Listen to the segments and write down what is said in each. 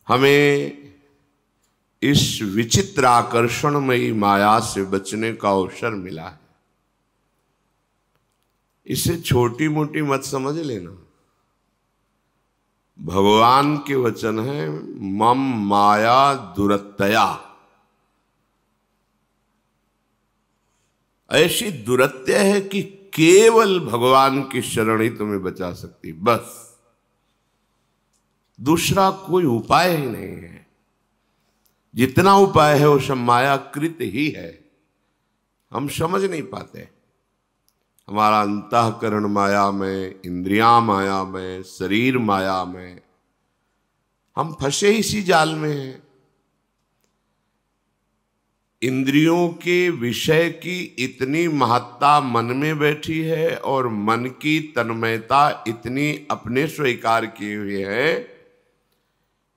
हमें इस विचित्र आकर्षणमयी माया से बचने का अवसर मिला है। इसे छोटी मोटी मत समझ लेना। भगवान के वचन है, मम माया दुरत्यया। ऐसी दुरत्य है कि केवल भगवान की शरण ही तुम्हें बचा सकती, बस दूसरा कोई उपाय ही नहीं है। जितना उपाय है वो सब मायाकृत ही है, हम समझ नहीं पाते। हमारा अंतःकरण माया में, इंद्रियां माया में, शरीर माया में, हम फंसे इसी जाल में हैं। इंद्रियों के विषय की इतनी महत्ता मन में बैठी है और मन की तन्मयता इतनी अपने स्वीकार किए हुए है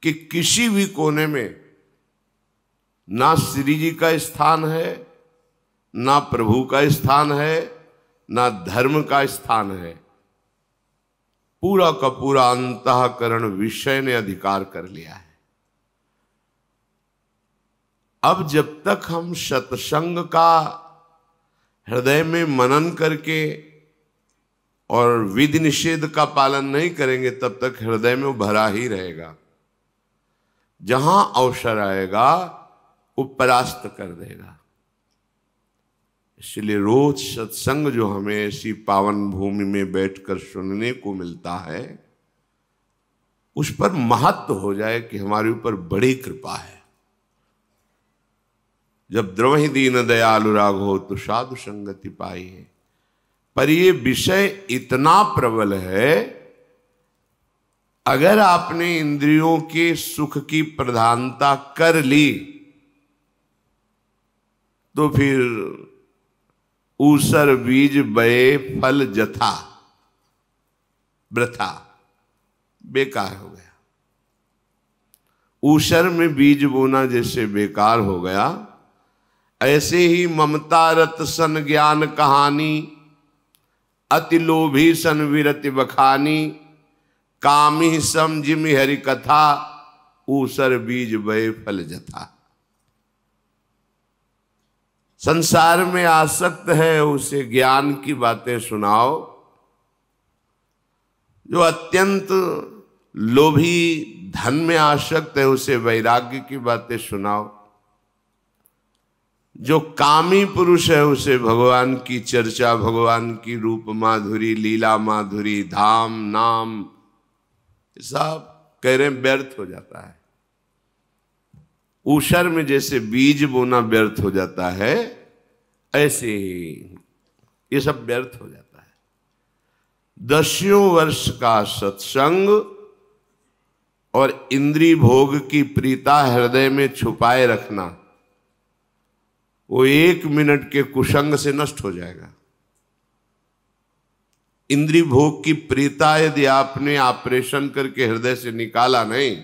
कि किसी भी कोने में ना श्री जी का स्थान है, ना प्रभु का स्थान है, ना धर्म का स्थान है। पूरा का पूरा अंतःकरण विषय ने अधिकार कर लिया है। अब जब तक हम सत्संग का हृदय में मनन करके और विधि निषेध का पालन नहीं करेंगे, तब तक हृदय में भरा ही रहेगा। जहां अवसर आएगा वो परास्त कर देगा। इसलिए रोज सत्संग जो हमें ऐसी पावन भूमि में बैठकर सुनने को मिलता है, उस पर महत्व हो जाए कि हमारे ऊपर बड़ी कृपा है। जब द्रवहि दीन दयालु राघो तो साधु संगति पाई है। पर ये विषय इतना प्रबल है, अगर आपने इंद्रियों के सुख की प्रधानता कर ली तो फिर ऊसर बीज बये फल जथा, वृथा, बेकार हो गया। ऊसर में बीज बोना जैसे बेकार हो गया, ऐसे ही ममता रत सन ज्ञान कहानी, अति लोभी सन विरति बखानी, कामी सम जिमि हरि कथा, ऊसर बीज बये फल जथा। संसार में आसक्त है उसे ज्ञान की बातें सुनाओ, जो अत्यंत लोभी धन में आसक्त है उसे वैराग्य की बातें सुनाओ, जो कामी पुरुष है उसे भगवान की चर्चा, भगवान की रूप माधुरी, लीला माधुरी, धाम नाम सब कह रहे व्यर्थ हो जाता है। ऊषर में जैसे बीज बोना व्यर्थ हो जाता है, ऐसे ही ये सब व्यर्थ हो जाता है। 10 वर्ष का सत्संग और इंद्रिय भोग की प्रीता हृदय में छुपाए रखना, वो 1 मिनट के कुसंग से नष्ट हो जाएगा। इंद्रिय भोग की प्रीता यदि आपने ऑपरेशन करके हृदय से निकाला नहीं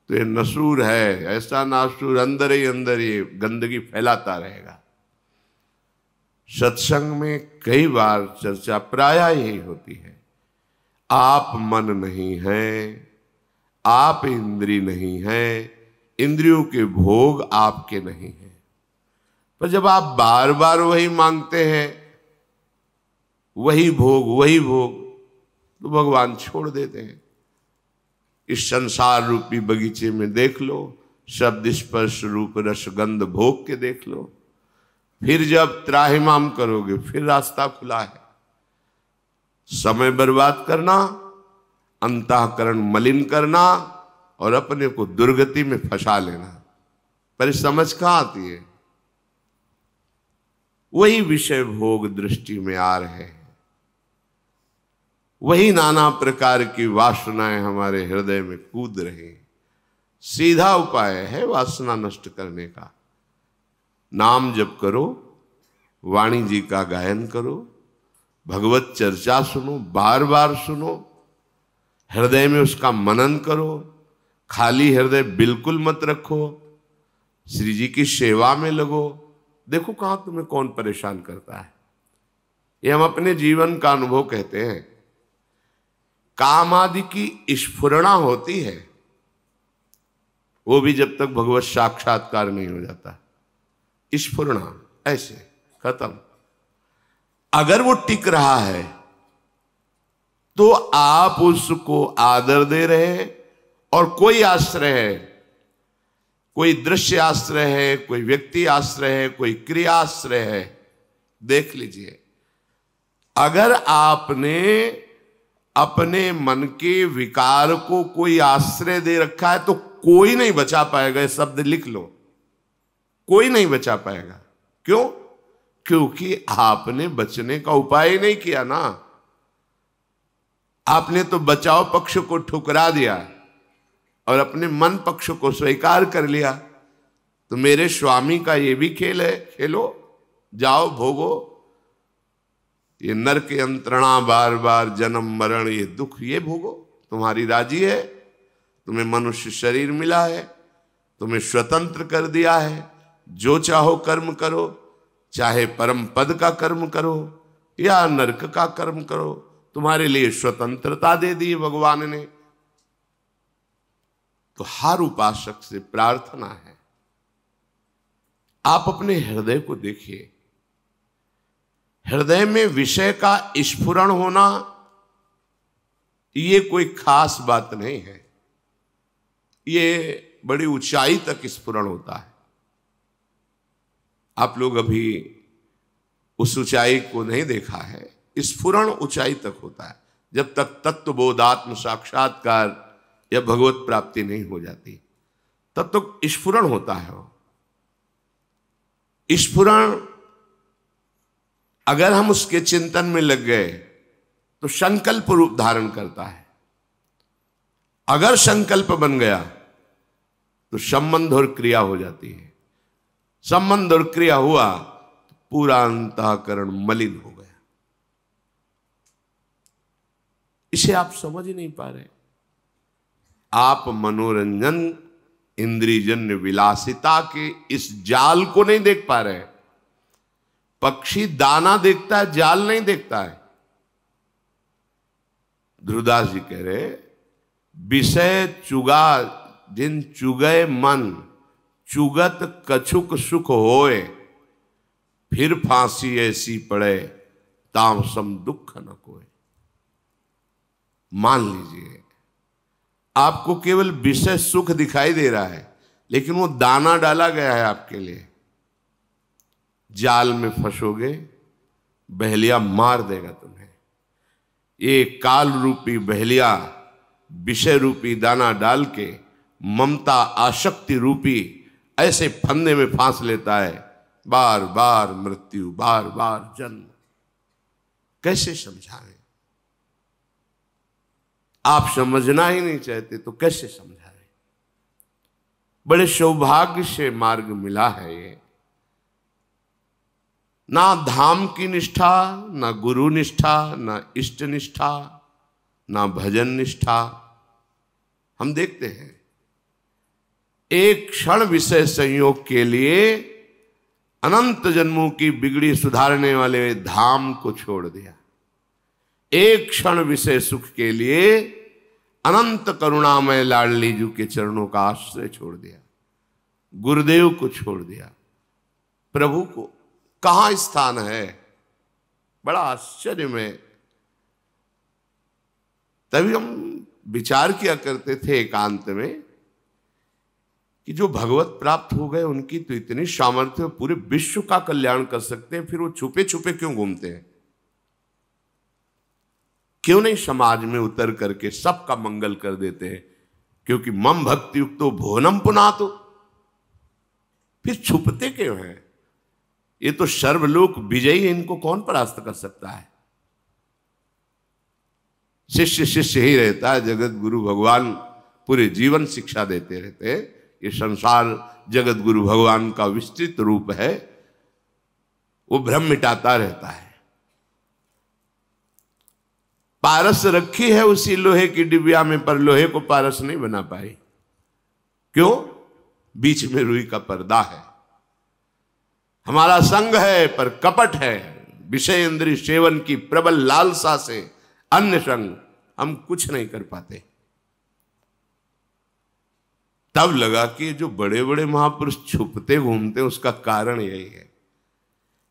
तो ये नसूर है, ऐसा नासूर अंदर ही अंदर ये गंदगी फैलाता रहेगा। सत्संग में कई बार चर्चा प्राय यही होती है, आप मन नहीं हैं, आप इंद्रिय नहीं हैं, इंद्रियों के भोग आपके नहीं हैं। पर जब आप बार बार वही मांगते हैं, वही भोग, तो भगवान छोड़ देते हैं। इस संसार रूपी बगीचे में देख लो, शब्द स्पर्श रूप रस गंध भोग के देख लो। फिर जब त्राहिमाम करोगे फिर रास्ता खुला है। समय बर्बाद करना, अंतःकरण मलिन करना और अपने को दुर्गति में फंसा लेना, पर समझ कहां आती है? वही विषय भोग दृष्टि में आ रहे हैं, वही नाना प्रकार की वासनाएं हमारे हृदय में कूद रही हैं। सीधा उपाय है वासना नष्ट करने का, नाम जप करो, वाणी जी का गायन करो, भगवत चर्चा सुनो, बार बार सुनो, हृदय में उसका मनन करो, खाली हृदय बिल्कुल मत रखो, श्री जी की सेवा में लगो। देखो कहां तुम्हें कौन परेशान करता है। ये हम अपने जीवन का अनुभव कहते हैं। काम आदि की स्फुरणा होती है, वो भी जब तक भगवत साक्षात्कार नहीं हो जाता। स्फुरना ऐसे खत्म। अगर वो टिक रहा है तो आप उसको आदर दे रहे हैं, और कोई आश्रय है, कोई दृश्य आश्रय है, कोई व्यक्ति आश्रय है, कोई क्रिया आश्रय है, देख लीजिए। अगर आपने अपने मन के विकार को कोई आश्रय दे रखा है तो कोई नहीं बचा पाएगा। ये शब्द लिख लो, कोई नहीं बचा पाएगा। क्यों? क्योंकि आपने बचने का उपाय ही नहीं किया ना। आपने तो बचाव पक्ष को ठुकरा दिया और अपने मन पक्ष को स्वीकार कर लिया। तो मेरे स्वामी का ये भी खेल है, खेलो, जाओ भोगो। ये नरक यंत्रणा, बार बार जन्म मरण, ये दुख, ये भोगो। तुम्हारी राजी है, तुम्हें मनुष्य शरीर मिला है, तुम्हें स्वतंत्र कर दिया है, जो चाहो कर्म करो, चाहे परम पद का कर्म करो या नरक का कर्म करो, तुम्हारे लिए स्वतंत्रता दे दी भगवान ने। तो हर उपासक से प्रार्थना है, आप अपने हृदय को देखिए। हृदय में विषय का स्फुरण होना ये कोई खास बात नहीं है, ये बड़ी ऊंचाई तक स्फुरण होता है। आप लोग अभी उस ऊंचाई को नहीं देखा है। स्फुरण ऊंचाई तक होता है जब तक तत्वबोध, आत्म साक्षात्कार या भगवत प्राप्ति नहीं हो जाती, तब तक स्फुरण होता है। स्फुरण अगर हम उसके चिंतन में लग गए तो संकल्प रूप धारण करता है। अगर संकल्प बन गया तो संबंध और क्रिया हो जाती है। संबंध और क्रिया हुआ तो पूरा अंतःकरण मलिन हो गया। इसे आप समझ ही नहीं पा रहे। आप मनोरंजन, इंद्रियजन्य विलासिता के इस जाल को नहीं देख पा रहे। पक्षी दाना देखता है, जाल नहीं देखता है। ध्रुवदास जी कह रहे, विषय चुगा जिन चुगय मन, चुगत कछुक सुख होए, फिर फांसी ऐसी पड़े ताम सम दुख न कोय। मान लीजिए आपको केवल विषय सुख दिखाई दे रहा है, लेकिन वो दाना डाला गया है आपके लिए। जाल में फंसोगे, बहेलिया मार देगा तुम्हें। ये काल रूपी बहेलिया विषय रूपी दाना डाल के ममता आसक्ति रूपी ऐसे फंदे में फांस लेता है। बार बार मृत्यु, बार बार जन्म। कैसे समझाएं? आप समझना ही नहीं चाहते तो कैसे समझाएं? बड़े सौभाग्य से मार्ग मिला है ये। ना धाम की निष्ठा, ना गुरु निष्ठा, ना इष्ट निष्ठा, ना भजन निष्ठा। हम देखते हैं एक क्षण विषय संयोग के लिए अनंत जन्मों की बिगड़ी सुधारने वाले धाम को छोड़ दिया। एक क्षण विषय सुख के लिए अनंत करुणामय लाडली जी के चरणों का आश्रय छोड़ दिया, गुरुदेव को छोड़ दिया, प्रभु को। कहां स्थान है? बड़ा आश्चर्य में। तभी हम विचार किया करते थे एकांत में कि जो भगवत प्राप्त हो गए उनकी तो इतनी सामर्थ्य, पूरे विश्व का कल्याण कर सकते हैं, फिर वो छुपे छुपे क्यों घूमते हैं? क्यों नहीं समाज में उतर करके सबका मंगल कर देते हैं? क्योंकि मम भक्ति युक्तो भुवनम पुनातो। फिर छुपते क्यों हैं? ये तो सर्वलोक विजयी है, इनको कौन परास्त कर सकता है? शिष्य शिष्य ही रहता है। जगत गुरु भगवान पूरे जीवन शिक्षा देते रहते हैं। ये संसार जगत गुरु भगवान का विस्तृत रूप है, वो भ्रम मिटाता रहता है। पारस रखी है उसी लोहे की डिबिया में, पर लोहे को पारस नहीं बना पाई। क्यों? बीच में रुई का पर्दा है। हमारा संग है पर कपट है। विषय इंद्रिय सेवन की प्रबल लालसा से अन्य संग हम कुछ नहीं कर पाते। तब लगा कि जो बड़े बड़े महापुरुष छुपते घूमते हैं उसका कारण यही है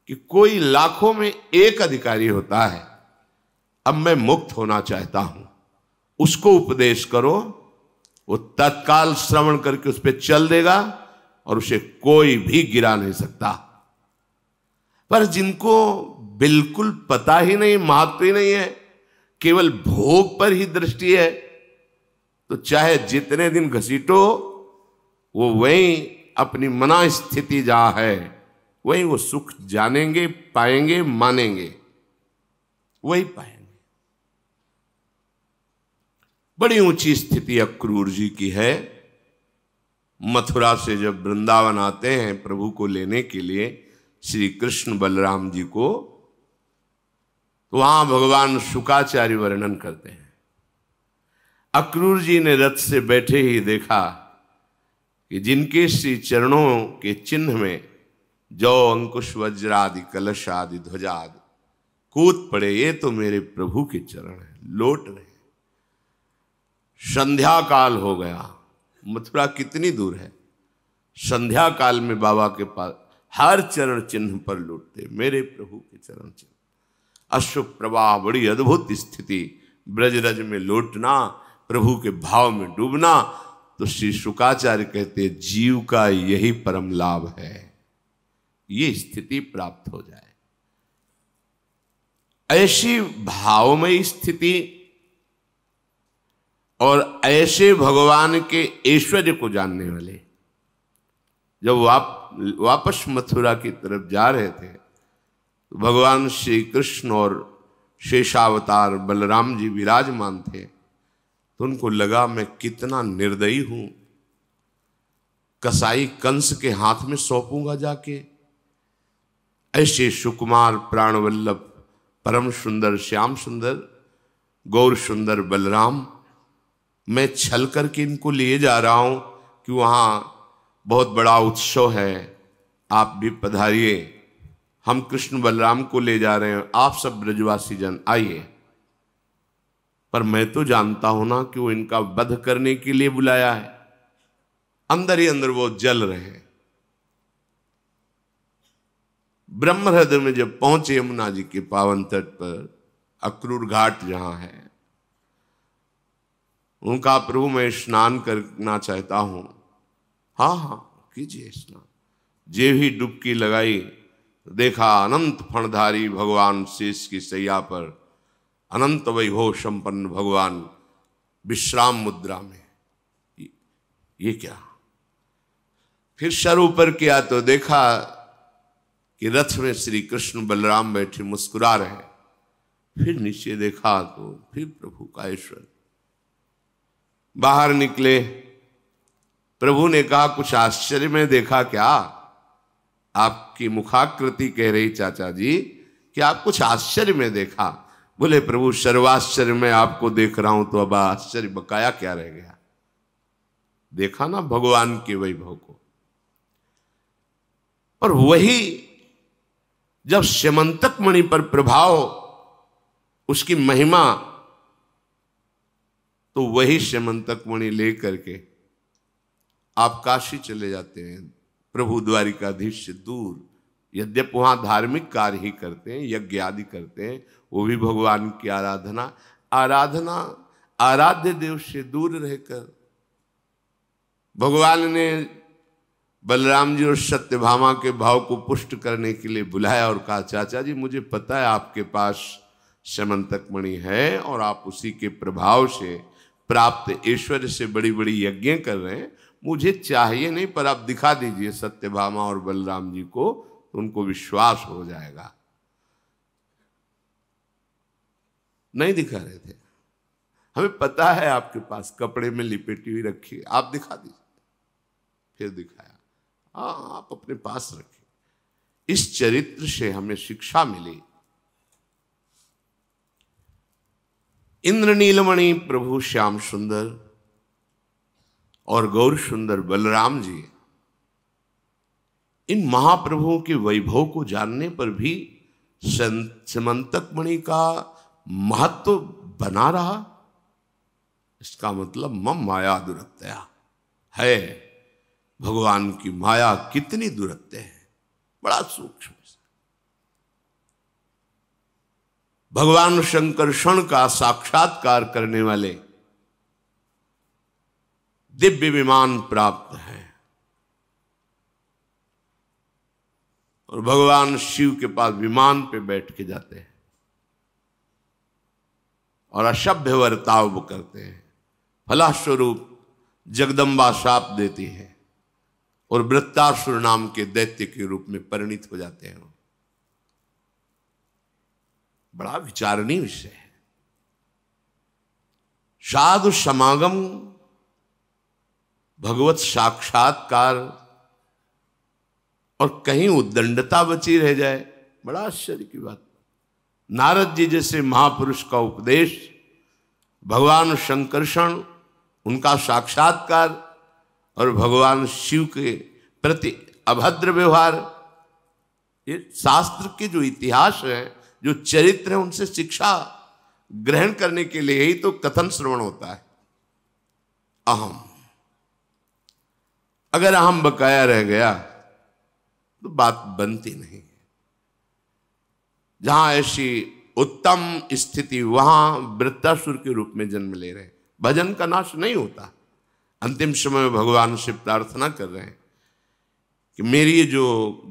कि कोई लाखों में एक अधिकारी होता है, अब मैं मुक्त होना चाहता हूं, उसको उपदेश करो, वो तत्काल श्रवण करके उस पर चल देगा और उसे कोई भी गिरा नहीं सकता। पर जिनको बिल्कुल पता ही नहीं, महत्व ही नहीं है, केवल भोग पर ही दृष्टि है, तो चाहे जितने दिन घसीटो वो वहीं अपनी मना स्थिति जहां है वहीं वो सुख जानेंगे, पाएंगे, मानेंगे, वही पाएंगे। बड़ी ऊंची स्थिति अक्रूर जी की है। मथुरा से जब वृंदावन आते हैं प्रभु को लेने के लिए, श्री कृष्ण बलराम जी को, तो वहां भगवान शुकाचार्य वर्णन करते हैं। अक्रूर जी ने रथ से बैठे ही देखा कि जिनके श्री चरणों के चिन्ह में जौ अंकुश वज्रादि कलश आदि ध्वजा आदि कूद पड़े, ये तो मेरे प्रभु के चरण हैं, लौट रहे। संध्या काल हो गया, मथुरा कितनी दूर है, संध्या काल में बाबा के पास हर चरण चिन्ह पर लौटते मेरे प्रभु के चरण चिन्ह। अशुभ प्रवाह, बड़ी अद्भुत स्थिति, ब्रजरज में लौटना, प्रभु के भाव में डूबना। तो श्री शुकाचार्य कहते जीव का यही परम लाभ है, ये स्थिति प्राप्त हो जाए। ऐसी भावमयी स्थिति और ऐसे भगवान के ऐश्वर्य को जानने वाले जब वापस मथुरा की तरफ जा रहे थे, तो भगवान श्री कृष्ण और शेषावतार बलराम जी विराजमान थे। तो उनको लगा मैं कितना निर्दयी हूं, कसाई कंस के हाथ में सौंपूंगा जाके। ऐसे सुकुमार प्राणवल्लभ परम सुंदर श्याम सुंदर गौर सुंदर बलराम, मैं छल करके इनको लिए जा रहा हूं कि वहां बहुत बड़ा उत्सव है, आप भी पधारिए, हम कृष्ण बलराम को ले जा रहे हैं, आप सब ब्रजवासी जन आइए। पर मैं तो जानता हूं ना कि वो इनका वध करने के लिए बुलाया है। अंदर ही अंदर वो जल रहे हैं। ब्रह्महृदय में जब पहुंचे यमुना जी के पावन तट पर, अक्रूर घाट जहां है, उनका प्रभु मैं स्नान करना चाहता हूं। हाँ हाँ कीजिए स्नान। जे ही डुबकी लगाई, देखा अनंत फणधारी भगवान शेष की सैया पर, अनंत वैभव संपन्न भगवान विश्राम मुद्रा में। ये क्या? फिर सर ऊपर किया तो देखा कि रथ में श्री कृष्ण बलराम बैठे मुस्कुरा रहे। फिर नीचे देखा तो फिर प्रभु का ऐश्वर्य। बाहर निकले, प्रभु ने कहा कुछ आश्चर्य में देखा क्या? आपकी मुखाकृति कह रही चाचा जी कि आप कुछ आश्चर्य में देखा। बोले प्रभु सर्वाश्चर्य में आपको देख रहा हूं, तो अब आश्चर्य बकाया क्या रह गया? देखा ना भगवान के वैभव को। और वही जब स्यमंतक मणि पर प्रभाव, उसकी महिमा, तो वही स्यमंतक मणि लेकर के आप काशी चले जाते हैं, प्रभु द्वारिकाधीश से दूर। यद्यप वहां धार्मिक कार्य ही करते हैं, यज्ञ आदि करते हैं, वो भी भगवान की आराधना आराध्य देव से दूर रहकर भगवान ने बलराम जी और सत्यभामा के भाव को पुष्ट करने के लिए बुलाया और कहा चाचा जी मुझे पता है आपके पास स्यमंतक मणि है और आप उसी के प्रभाव से प्राप्त ऐश्वर्य से बड़ी बड़ी यज्ञ कर रहे हैं, मुझे चाहिए नहीं, पर आप दिखा दीजिए सत्यभामा और बलराम जी को, तो उनको विश्वास हो जाएगा। नहीं दिखा रहे थे। हमें पता है आपके पास कपड़े में लिपेटी हुई रखी है, आप दिखा दीजिए। फिर दिखाया, हाँ आप अपने पास रखिए। इस चरित्र से हमें शिक्षा मिली। इंद्र नीलमणि प्रभु श्याम सुंदर और गौर सुंदर बलराम जी, इन महाप्रभुओं के वैभव को जानने पर भी स्यमंतक मणि का महत्व बना रहा। इसका मतलब मम माया दुरत्या, है। भगवान की माया कितनी दुरत्य है, बड़ा सूक्ष्म। भगवान शंकरषण का साक्षात्कार करने वाले दिव्य विमान प्राप्त है और भगवान शिव के पास विमान पे बैठ के जाते हैं और असभ्य वर्ताव करते हैं। फलस्वरूप जगदम्बा शाप देती है और वृत्तासुर नाम के दैत्य के रूप में परिणित हो जाते हैं। बड़ा विचारणीय विषय है। साधु समागम, भगवत साक्षात्कार और कहीं उद्दंडता बची रह जाए, बड़ा आश्चर्य की बात। नारद जी जैसे महापुरुष का उपदेश, भगवान शंकरषण, उनका साक्षात्कार और भगवान शिव के प्रति अभद्र व्यवहार, ये शास्त्र के जो इतिहास है, जो चरित्र है, उनसे शिक्षा ग्रहण करने के लिए ही तो कथन श्रवण होता है। अहम, अगर अहम बकाया रह गया तो बात बनती नहीं। जहां ऐसी उत्तम स्थिति, वहां वृत्तासुर के रूप में जन्म ले रहे, भजन का नाश नहीं होता। अंतिम समय में भगवान से प्रार्थना कर रहे हैं कि मेरी ये जो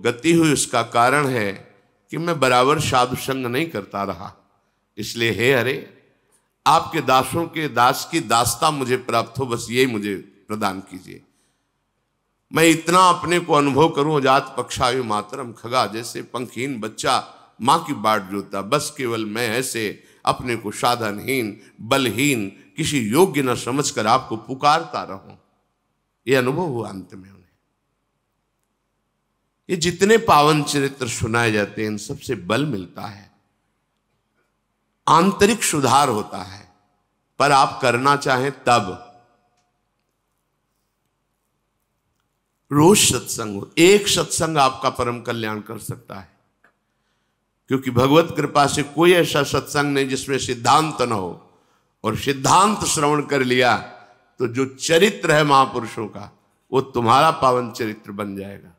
गति हुई उसका कारण है कि मैं बराबर साधु संग नहीं करता रहा, इसलिए हे हरे, आपके दासों के दास की दासता मुझे प्राप्त हो, बस यही मुझे प्रदान कीजिए। मैं इतना अपने को अनुभव करूं, जात पक्षायु मातरम खगा, जैसे पंखहीन बच्चा मां की बाट जोता, बस केवल मैं ऐसे अपने को साधनहीन, बलहीन, किसी योग्य न समझकर आपको पुकारता रहूं। यह अनुभव हुआ अंत में उन्हें। ये जितने पावन चरित्र सुनाए जाते हैं, इन सबसे बल मिलता है, आंतरिक सुधार होता है। पर आप करना चाहें तब रोज सत्संग हो। एक सत्संग आपका परम कल्याण कर सकता है, क्योंकि भगवत कृपा से कोई ऐसा सत्संग नहीं जिसमें सिद्धांत न हो, और सिद्धांत श्रवण कर लिया तो जो चरित्र है महापुरुषों का, वो तुम्हारा पावन चरित्र बन जाएगा।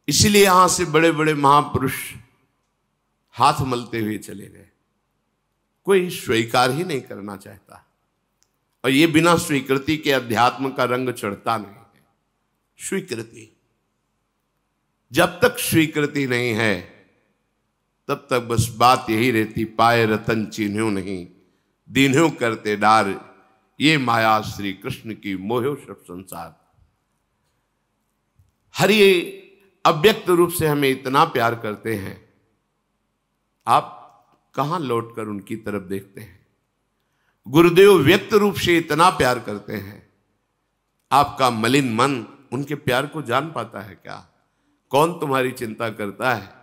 इसीलिए यहां से बड़े बड़े महापुरुष हाथ मलते हुए चले गए। कोई स्वीकार ही नहीं करना चाहता, और ये बिना स्वीकृति के अध्यात्म का रंग चढ़ता नहीं है। स्वीकृति, जब तक स्वीकृति नहीं है तब तक बस बात यही रहती, पाए रतन चिन्ह्यो नहीं, दीन्ह्यो करते डार, ये माया श्री कृष्ण की मोहो सब संसार। हरि अव्यक्त रूप से हमें इतना प्यार करते हैं, आप कहां लौटकर उनकी तरफ देखते हैं। गुरुदेव व्यक्त रूप से इतना प्यार करते हैं, आपका मलिन मन उनके प्यार को जान पाता है क्या? कौन तुम्हारी चिंता करता है?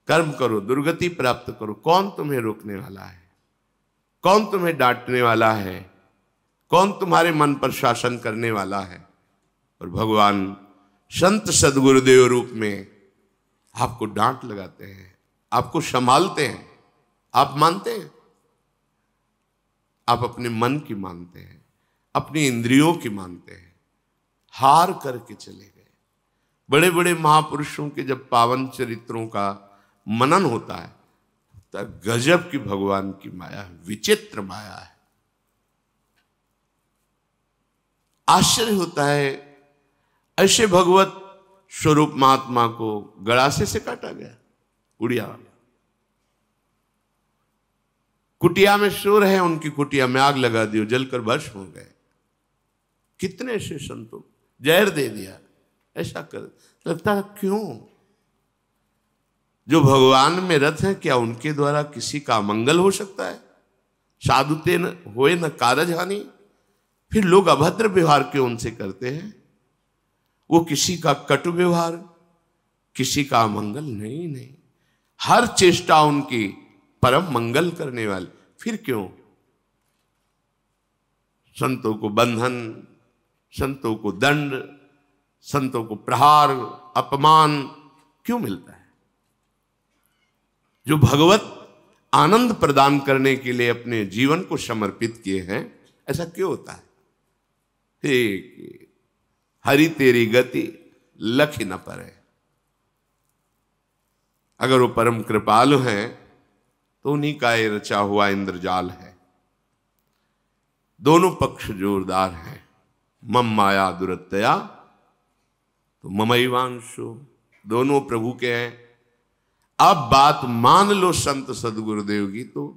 कर्म करो, दुर्गति प्राप्त करो, कौन तुम्हें रोकने वाला है? कौन तुम्हें डांटने वाला है? कौन तुम्हारे मन पर शासन करने वाला है? और भगवान संत सदगुरुदेव रूप में आपको डांट लगाते हैं, आपको संभालते हैं। आप मानते हैं? आप अपने मन की मानते हैं, अपनी इंद्रियों की मानते हैं, हार करके चले गए। बड़े बड़े महापुरुषों के जब पावन चरित्रों का मनन होता है तब गजब की भगवान की माया है, विचित्र माया है। आश्चर्य होता है, ऐसे भगवत स्वरूप महात्मा को गड़ासे से काटा गया, उड़िया वाला। कुटिया में सो रहे, उनकी कुटिया में आग लगा दी, जलकर भस्म हो गए। कितने ऐसे संतों जहर दे दिया, ऐसा कर लगता है क्यों? जो भगवान में रत है, क्या उनके द्वारा किसी का मंगल हो सकता है? साधुते न होए न कारज हानि। फिर लोग अभद्र व्यवहार क्यों उनसे करते हैं? वो किसी का कटु व्यवहार, किसी का मंगल नहीं, हर चेष्टा उनकी परम मंगल करने वाले। फिर क्यों संतों को बंधन, संतों को दंड, संतों को प्रहार, अपमान क्यों मिलता है? जो भगवत आनंद प्रदान करने के लिए अपने जीवन को समर्पित किए हैं, ऐसा क्यों होता है? हरि तेरी गति लख न परे। अगर वो परम कृपालु हैं तो उन्हीं का ये रचा हुआ इंद्रजाल है। दोनों पक्ष जोरदार हैं। मम माया दुरत्या तो ममैवांशो, दोनों प्रभु के हैं। अब बात मान लो संत सदगुरुदेव की तो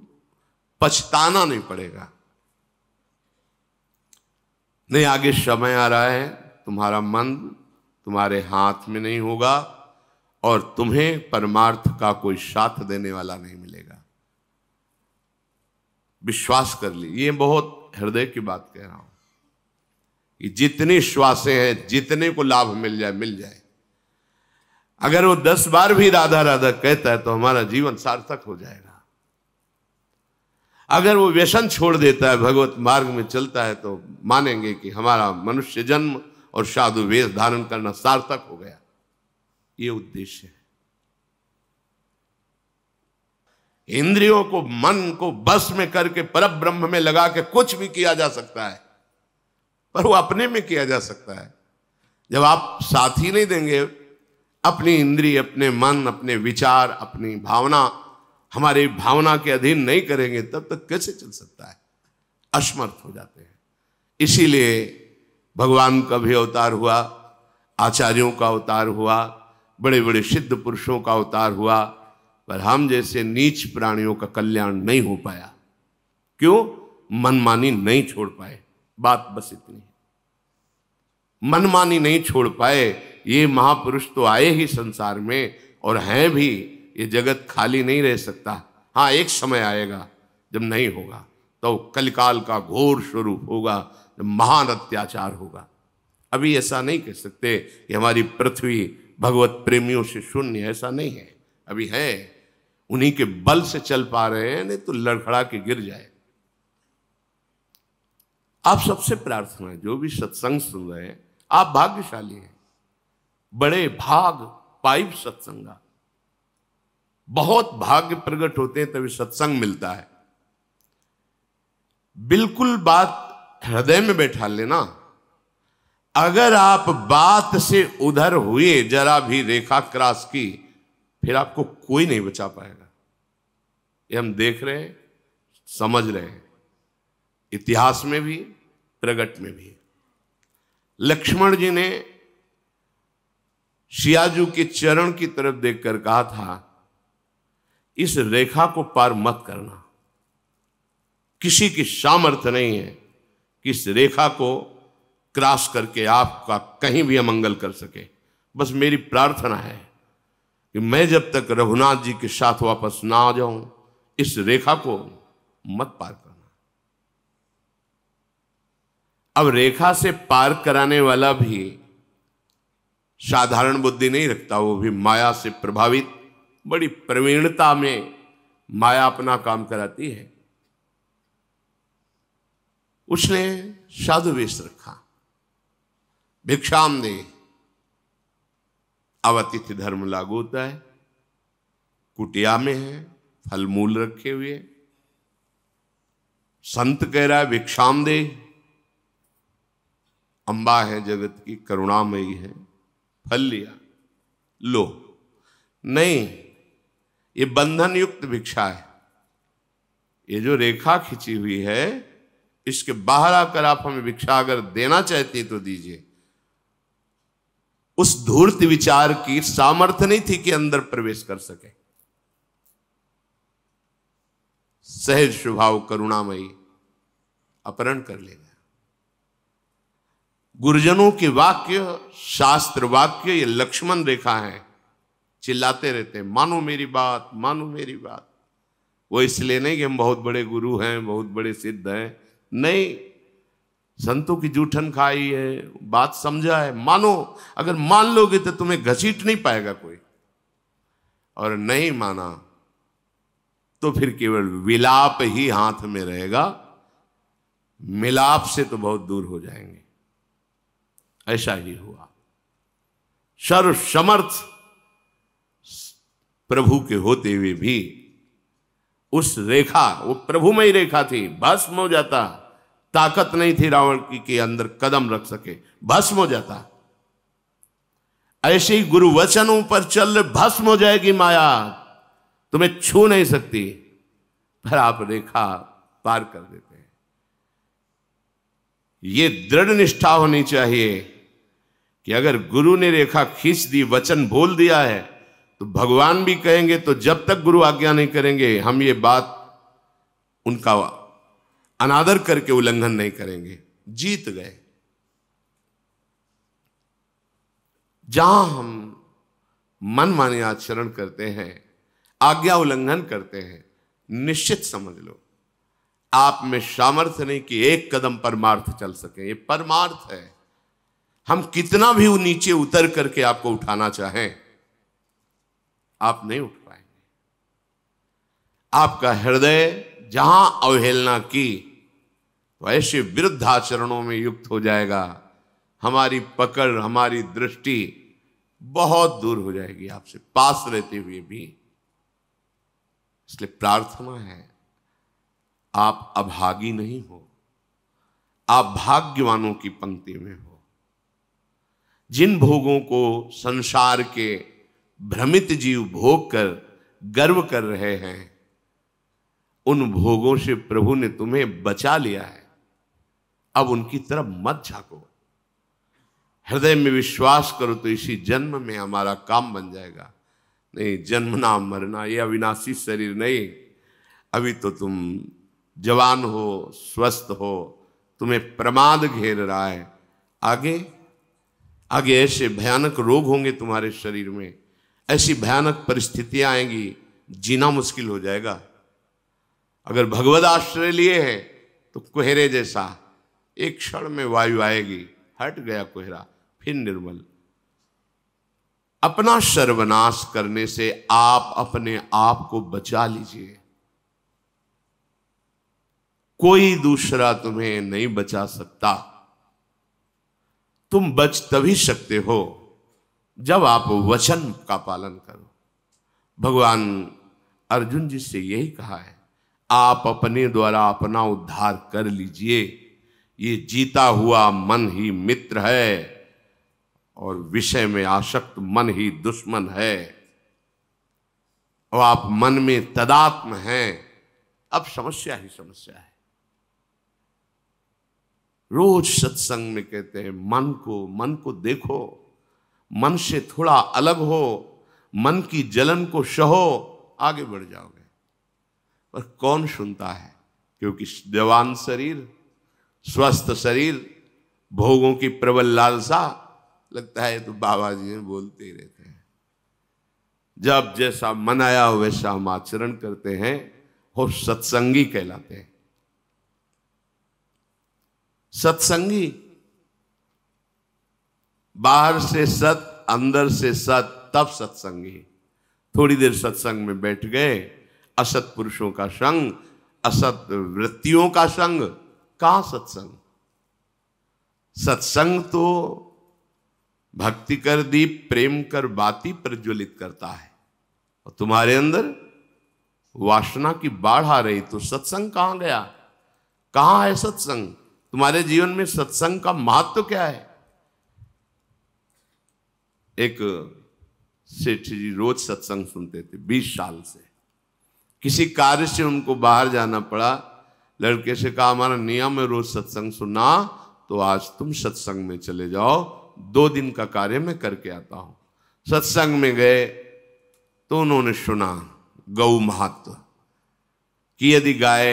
पछताना नहीं पड़ेगा। नहीं, आगे समय आ रहा है, तुम्हारा मन तुम्हारे हाथ में नहीं होगा और तुम्हें परमार्थ का कोई साथ देने वाला नहीं मिलेगा। विश्वास कर ली, ये बहुत हृदय की बात कह रहा हूं कि जितनी श्वासें हैं, जितने को लाभ मिल जाए मिल जाए। अगर वो 10 बार भी राधा राधा कहता है तो हमारा जीवन सार्थक हो जाएगा। अगर वो व्यसन छोड़ देता है, भगवत मार्ग में चलता है, तो मानेंगे कि हमारा मनुष्य जन्म और साधु वेश धारण करना सार्थक हो गया। ये उद्देश्य है। इंद्रियों को, मन को बस में करके परब्रह्म में लगा के कुछ भी किया जा सकता है, पर वो अपने में किया जा सकता है। जब आप साथ ही नहीं देंगे, अपनी इंद्रिय, अपने मन, अपने विचार, अपनी भावना हमारी भावना के अधीन नहीं करेंगे, तब तक कैसे चल सकता है? असमर्थ हो जाते हैं। इसीलिए भगवान का भी अवतार हुआ, आचार्यों का अवतार हुआ, बड़े बड़े सिद्ध पुरुषों का अवतार हुआ, पर हम जैसे नीच प्राणियों का कल्याण नहीं हो पाया। क्यों? मनमानी नहीं छोड़ पाए। बात बस इतनी है, मनमानी नहीं छोड़ पाए। ये महापुरुष तो आए ही संसार में और हैं भी। ये जगत खाली नहीं रह सकता। हाँ, एक समय आएगा जब नहीं होगा, तो कलिकाल का घोर स्वरूप होगा, जब महान अत्याचार होगा। अभी ऐसा नहीं कह सकते कि हमारी पृथ्वी भगवत प्रेमियों से शून्य, ऐसा नहीं है। अभी है, उन्हीं के बल से चल पा रहे हैं, नहीं तो लड़खड़ा के गिर जाए। आप सबसे प्रार्थना है, जो भी सत्संग सुन रहे हैं, आप भाग्यशाली हैं। बड़े भाग पाइप सत्संगा, बहुत भाग्य प्रकट होते हैं तभी सत्संग मिलता है। बिल्कुल बात हृदय में बैठा लेना। अगर आप बात से उधर हुए, जरा भी रेखा क्रॉस की, फिर आपको कोई नहीं बचा पाएगा। ये हम देख रहे हैं, समझ रहे हैं, इतिहास में भी, प्रगट में भी। लक्ष्मण जी ने सियाजू के चरण की तरफ देखकर कहा था, इस रेखा को पार मत करना। किसी की सामर्थ्य नहीं है कि इस रेखा को क्रॉस करके आपका कहीं भी अमंगल कर सके। बस मेरी प्रार्थना है कि मैं जब तक रघुनाथ जी के साथ वापस ना आ जाऊं, इस रेखा को मत पार करना। अब रेखा से पार कराने वाला भी साधारण बुद्धि नहीं रखता, वो भी माया से प्रभावित, बड़ी प्रवीणता में माया अपना काम कराती है। उसने साधु वेश रखा, भिक्षाम दे। अब अतिथि धर्म लागू होता है। कुटिया में है, फल मूल रखे हुए, संत कह रहा है भिक्षाम दे। अम्बा है जगत की, करुणामयी है, फल लिया, लो। नहीं, ये बंधन युक्त भिक्षा है। ये जो रेखा खिंची हुई है, इसके बाहर आकर आप हमें भिक्षा अगर देना चाहती तो दीजिए। उस धूर्त विचार की सामर्थ्य नहीं थी कि अंदर प्रवेश कर सके। सहज स्वभाव करुणामयी अपहरण कर ले गया। गुरुजनों के वाक्य, शास्त्र वाक्य, ये लक्ष्मण रेखा है। चिल्लाते रहते हैं, मानो मेरी बात, मानो मेरी बात। वो इसलिए नहीं कि हम बहुत बड़े गुरु हैं, बहुत बड़े सिद्ध हैं, नहीं, संतों की जूठन खाई है, बात समझा है, मानो। अगर मान लोगे तो तुम्हें घसीट नहीं पाएगा कोई, और नहीं माना तो फिर केवल विलाप ही हाथ में रहेगा, मिलाप से तो बहुत दूर हो जाएंगे। ऐसा ही हुआ। सर्व समर्थ प्रभु के होते हुए भी उस रेखा, वो प्रभुमयी रेखा थी, भस्म हो जाता, ताकत नहीं थी रावण की कि अंदर कदम रख सके, भस्म हो जाता। ऐसे ही गुरु वचनों पर चल भस्म हो जाएगी माया, तुम्हें छू नहीं सकती, पर आप रेखा पार कर देते हैं। ये दृढ़ निष्ठा होनी चाहिए कि अगर गुरु ने रेखा खींच दी, वचन बोल दिया है, तो भगवान भी कहेंगे, तो जब तक गुरु आज्ञा नहीं करेंगे हम ये बात उनका अनादर करके उल्लंघन नहीं करेंगे। जीत गए। जहां हम मनमाने आचरण करते हैं, आज्ञा उल्लंघन करते हैं, निश्चित समझ लो आप में सामर्थ्य नहीं कि एक कदम परमार्थ चल सके। ये परमार्थ है। हम कितना भी नीचे उतर करके आपको उठाना चाहें, आप नहीं उठ पाएंगे। आपका हृदय जहां अवहेलना की, तो ऐसे विरुद्ध आचरणों में युक्त हो जाएगा। हमारी पकड़, हमारी दृष्टि बहुत दूर हो जाएगी आपसे, पास रहते हुए भी। इसलिए प्रार्थना है, आप अभागी नहीं हो, आप भाग्यवानों की पंक्ति में हो। जिन भोगों को संसार के भ्रमित जीव भोग कर गर्व कर रहे हैं, उन भोगों से प्रभु ने तुम्हें बचा लिया है। अब उनकी तरफ मत झांको, हृदय में विश्वास करो तो इसी जन्म में हमारा काम बन जाएगा। नहीं, जन्मना मरना ये अविनाशी शरीर नहीं। अभी तो तुम जवान हो, स्वस्थ हो, तुम्हें प्रमाद घेर रहा है। आगे आगे ऐसे भयानक रोग होंगे तुम्हारे शरीर में, ऐसी भयानक परिस्थितियां आएंगी, जीना मुश्किल हो जाएगा। अगर भगवद आश्रय लिए है तो कोहरे जैसा एक क्षण में वायु आएगी, हट गया कोहरा, फिर निर्मल। अपना सर्वनाश करने से आप अपने आप को बचा लीजिए। कोई दूसरा तुम्हें नहीं बचा सकता। तुम बच तभी सकते हो जब आप वचन का पालन करो। भगवान अर्जुन जी से यही कहा है, आप अपने द्वारा अपना उद्धार कर लीजिए। ये जीता हुआ मन ही मित्र है और विषय में आसक्त मन ही दुश्मन है। और आप मन में तदात्म हैं, अब समस्या ही समस्या है। रोज सत्संग में कहते हैं मन को देखो, मन से थोड़ा अलग हो, मन की जलन को सहो, आगे बढ़ जाओगे। पर कौन सुनता है? क्योंकि जवान शरीर, स्वस्थ शरीर, भोगों की प्रबल लालसा, लगता है तो बाबा जी बोलते ही रहते हैं। जब जैसा मन आया वैसा हम आचरण करते हैं और सत्संगी कहलाते हैं। सत्संगी, बाहर से सत, अंदर से सत, तब सत्संगी। थोड़ी देर सत्संग में बैठ गए, असत पुरुषों का संग, असत वृत्तियों का संग, कहां सत्संग? सत्संग तो भक्ति कर दीप प्रेम कर बाती प्रज्वलित करता है, और तुम्हारे अंदर वासना की बाढ़ आ रही, तो सत्संग कहां गया? कहां है सत्संग? तुम्हारे जीवन में सत्संग का महत्व क्या है? एक सेठ जी रोज सत्संग सुनते थे 20 साल से। किसी कार्य से उनको बाहर जाना पड़ा, लड़के से कहा हमारा नियम है रोज सत्संग सुनना, तो आज तुम सत्संग में चले जाओ, 2 दिन का कार्य मैं करके आता हूं। सत्संग में गए तो उन्होंने सुना गौ महत्व कि यदि गाय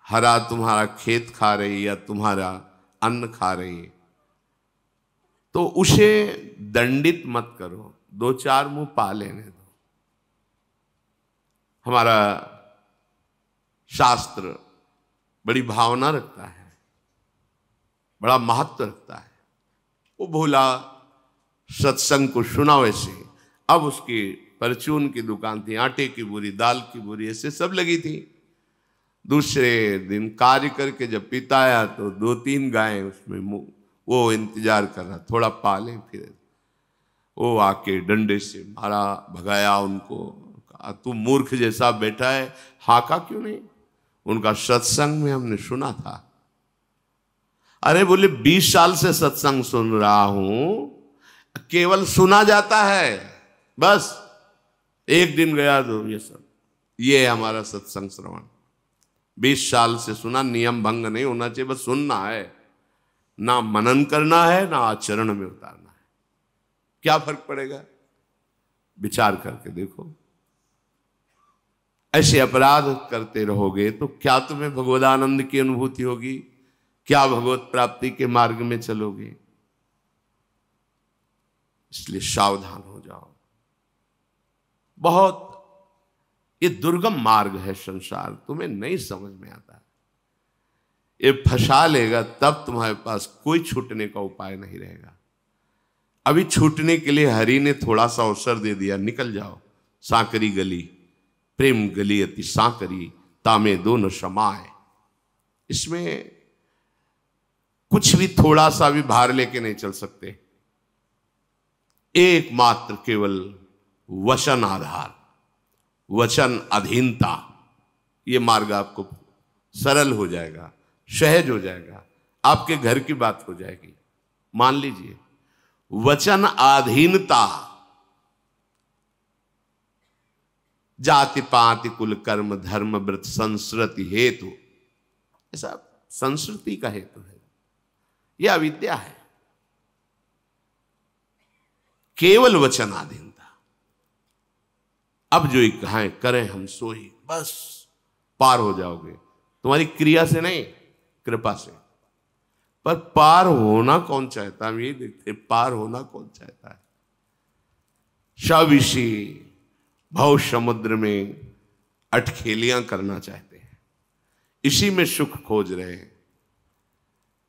हरा तुम्हारा खेत खा रही या तुम्हारा अन्न खा रही, तो उसे दंडित मत करो, 2-4 मुंह पा लेने दो। हमारा शास्त्र बड़ी भावना रखता है, बड़ा महत्व रखता है। वो भोला सत्संग को सुना वैसे। अब उसकी परचून की दुकान थी, आटे की बोरी, दाल की बोरी, ऐसे सब लगी थी। दूसरे दिन कार्य करके जब पिता आया तो 2-3 गायें उसमें वो इंतजार कर रहा, थोड़ा पाले फिर। वो आके डंडे से मारा, भगाया उनको, कहा तू मूर्ख जैसा बैठा है, हाका क्यों नहीं? उनका सत्संग में हमने सुना था। अरे बोले 20 साल से सत्संग सुन रहा हूं, केवल सुना जाता है, बस एक दिन गया तो ये हमारा सत्संग श्रवण। 20 साल से सुना, नियम भंग नहीं होना चाहिए, बस सुनना है, ना मनन करना है ना आचरण में उतारना है। क्या फर्क पड़ेगा? विचार करके देखो। ऐसे अपराध करते रहोगे तो क्या तुम्हें भगवदानंद की अनुभूति होगी? क्या भगवत प्राप्ति के मार्ग में चलोगे? इसलिए सावधान हो जाओ। बहुत ये दुर्गम मार्ग है संसार, तुम्हें नहीं समझ में आता। ये फंसा लेगा तब तुम्हारे पास कोई छूटने का उपाय नहीं रहेगा। अभी छूटने के लिए हरि ने थोड़ा सा अवसर दे दिया, निकल जाओ। सांकरी गली, प्रेम गली अति सांकरी, तामे दो न समाए। इसमें कुछ भी थोड़ा सा भी भार लेके नहीं चल सकते। एकमात्र केवल वचन आधार, वचन अधीनता, ये मार्ग आपको सरल हो जाएगा, सहज हो जाएगा, आपके घर की बात हो जाएगी। मान लीजिए वचन अधीनता, जाति पाति कुल कर्म धर्म व्रत संस्कृति हेतु, ऐसा संस्कृति का हेतु है, यह अविद्या है। केवल वचनाधीनता। अब जो कहें करें हम सोई, बस पार हो जाओगे। तुम्हारी क्रिया से नहीं, कृपा से। पर पार होना कौन चाहता है? हम ये देखते, पार होना कौन चाहता है? सब इसी भव समुद्र में अटखेलियां करना चाहते हैं, इसी में सुख खोज रहे हैं।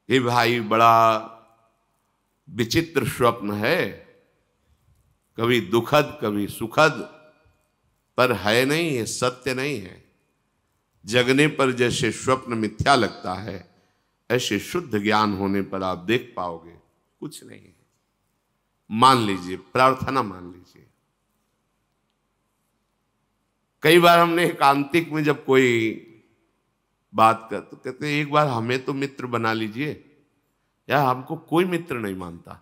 ये भाई बड़ा विचित्र स्वप्न है, कभी दुखद कभी सुखद, पर है नहीं, ये सत्य नहीं है। जगने पर जैसे स्वप्न मिथ्या लगता है, ऐसे शुद्ध ज्ञान होने पर आप देख पाओगे कुछ नहीं है। मान लीजिए, प्रार्थना मान लीजिए। कई बार हमने एकांतिक में जब कोई बात कर तो कहते हैं एक बार हमें तो मित्र बना लीजिए, या हमको कोई मित्र नहीं मानता।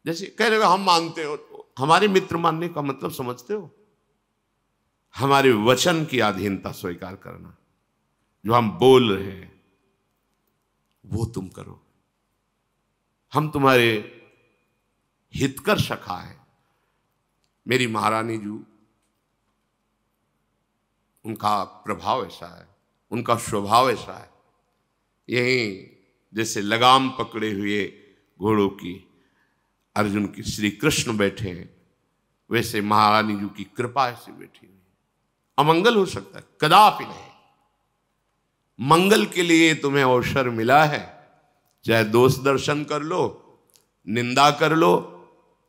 जैसे कह रहे हम मानते हो, तो हमारे मित्र मानने का मतलब समझते हो? हमारे वचन की अधीनता स्वीकार करना, जो हम बोल रहे हैं वो तुम करो। हम तुम्हारे हितकर सखा है। मेरी महारानी जी, उनका प्रभाव ऐसा है, उनका स्वभाव ऐसा है। यही जैसे लगाम पकड़े हुए घोड़ों की अर्जुन की श्री कृष्ण बैठे हैं, वैसे महारानी जी की कृपा ऐसे बैठी हुई। अमंगल हो सकता है? कदापि नहीं। मंगल के लिए तुम्हें अवसर मिला है, चाहे दोष दर्शन कर लो, निंदा कर लो,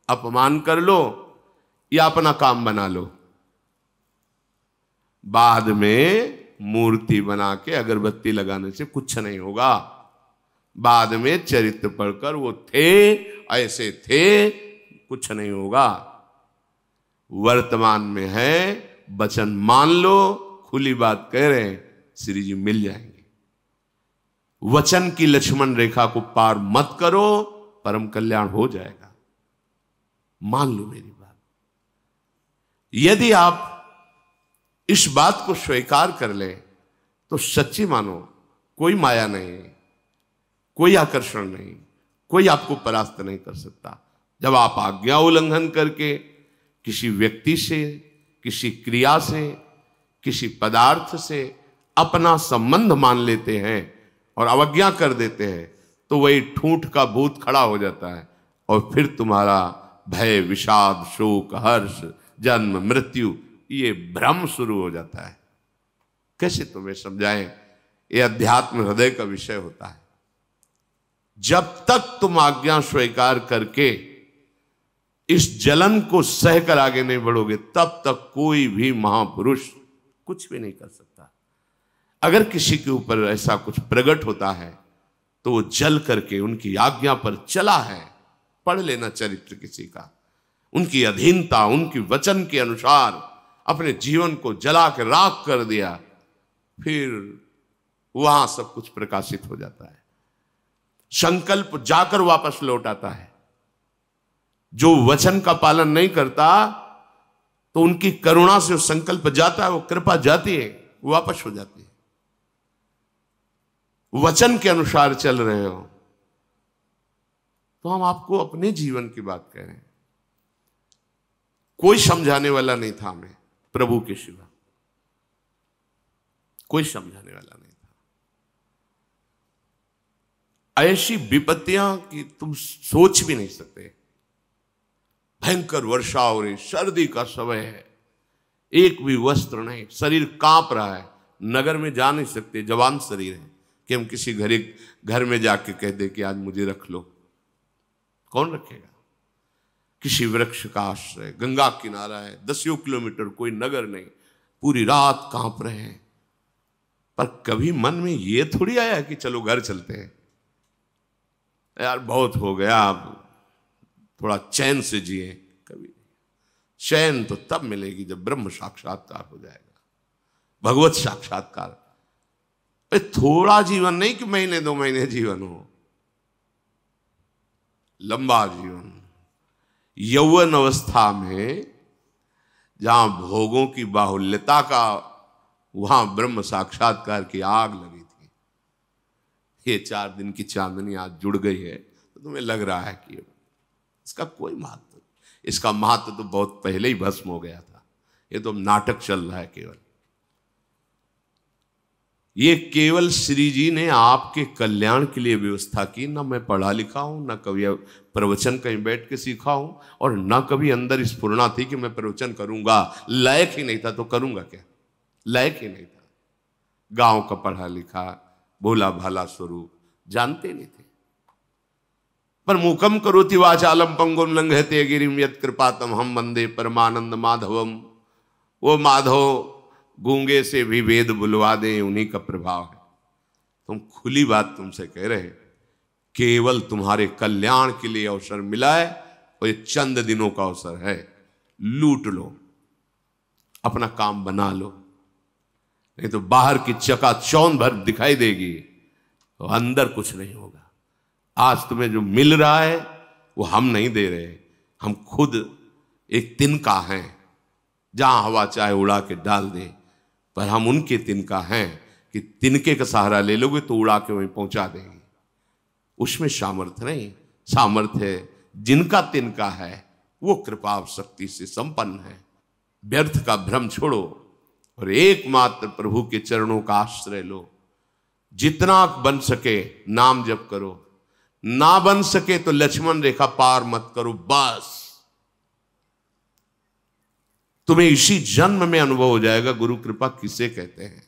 अपमान कर लो, या अपना काम बना लो। बाद में मूर्ति बना के अगरबत्ती लगाने से कुछ नहीं होगा। बाद में चरित्र पढ़कर वो थे ऐसे थे, कुछ नहीं होगा। वर्तमान में है, वचन मान लो, खुली बात कह रहे हैं, श्री जी मिल जाएंगे। वचन की लक्ष्मण रेखा को पार मत करो, परम कल्याण हो जाएगा। मान लो मेरी बात। यदि आप इस बात को स्वीकार कर ले तो सच्ची मानो, कोई माया नहीं, कोई आकर्षण नहीं, कोई आपको परास्त नहीं कर सकता। जब आप आज्ञा उल्लंघन करके किसी व्यक्ति से, किसी क्रिया से, किसी पदार्थ से अपना संबंध मान लेते हैं और अवज्ञा कर देते हैं, तो वही ठूंठ का भूत खड़ा हो जाता है और फिर तुम्हारा भय, विषाद, शोक, हर्ष, जन्म, मृत्यु, ये भ्रम शुरू हो जाता है। कैसे तुम्हें समझाएं? ये अध्यात्म हृदय का विषय होता है। जब तक तुम आज्ञा स्वीकार करके इस जलन को सहकर आगे नहीं बढ़ोगे, तब तक कोई भी महापुरुष कुछ भी नहीं कर सकता। अगर किसी के ऊपर ऐसा कुछ प्रकट होता है तो वो जल करके उनकी आज्ञा पर चला है। पढ़ लेना चरित्र किसी का, उनकी अधीनता, उनकी वचन के अनुसार अपने जीवन को जला के राख कर दिया, फिर वहां सब कुछ प्रकाशित हो जाता है। संकल्प जाकर वापस लौट आता है। जो वचन का पालन नहीं करता तो उनकी करुणा से वो संकल्प जाता है, वो कृपा जाती है, वापस हो जाती है। वचन के अनुसार चल रहे हो तो हम आपको अपने जीवन की बात कह रहे हैं। कोई समझाने वाला नहीं था हमें प्रभु के सिवा, कोई समझाने वाला नहीं था। ऐसी विपत्तियां कि तुम सोच भी नहीं सकते। भयंकर वर्षा हो रही, सर्दी का समय है, एक भी वस्त्र नहीं, शरीर कांप रहा है, नगर में जा नहीं सकते, जवान शरीर है कि हम किसी घर में जाके कह दे कि आज मुझे रख लो। कौन रखेगा? किसी वृक्ष का आश्रय, गंगा किनारा है, 10 किलोमीटर, कोई नगर नहीं, पूरी रात कांप रहे हैं। पर कभी मन में ये थोड़ी आया कि चलो घर चलते हैं, यार बहुत हो गया, अब थोड़ा चैन से जिए। कभी चैन तो तब मिलेगी जब ब्रह्म साक्षात्कार हो जाएगा, भगवत साक्षात्कार। थोड़ा जीवन नहीं कि महीने 2 महीने जीवन हो, लंबा जीवन। यौवन अवस्था में जहां भोगों की बाहुल्यता का, वहां ब्रह्म साक्षात्कार की आग लगी थी। ये 4 दिन की चांदनी आज जुड़ गई है तो तुम्हें लग रहा है कि इसका कोई महत्व, इसका महत्व तो बहुत पहले ही भस्म हो गया था। ये तो नाटक चल रहा है केवल। ये केवल श्री जी ने आपके कल्याण के लिए व्यवस्था की। ना मैं पढ़ा लिखा हूं, ना कभी प्रवचन कहीं बैठ के सीखा हूं, और ना कभी अंदर स्फुरना थी कि मैं प्रवचन करूंगा। लायक ही नहीं था तो करूंगा क्या? लायक ही नहीं था। गांव का पढ़ा लिखा भोला भाला स्वरूप जानते नहीं थे। पर मूकम करोति वाचालम पंगुम लंघयते गिरिम यत् कृपातम हम वंदे परमानंद माधवम। वो माधव गूंगे से भी वेद बुलवा दे, उन्हीं का प्रभाव है। तुम खुली बात तुमसे कह रहे, केवल तुम्हारे कल्याण के लिए अवसर मिला है, और ये चंद दिनों का अवसर है। लूट लो, अपना काम बना लो, नहीं तो बाहर की चकाचौंध भर दिखाई देगी तो अंदर कुछ नहीं होगा। आज तुम्हें जो मिल रहा है वो हम नहीं दे रहे, हम खुद एक तिनका हैं, जहां हवा चाहे उड़ा के डाल दे। पर हम उनके तिनका हैं कि तिनके का सहारा ले लोगे तो उड़ा के वहीं पहुंचा देंगे। उसमें सामर्थ्य नहीं, सामर्थ्य जिनका तिनका है वो कृपा शक्ति से संपन्न है। व्यर्थ का भ्रम छोड़ो और एकमात्र प्रभु के चरणों का आश्रय लो। जितना बन सके नाम जप करो, ना बन सके तो लक्ष्मण रेखा पार मत करो। बस तुम्हें इसी जन्म में अनुभव हो जाएगा गुरु कृपा किसे कहते हैं।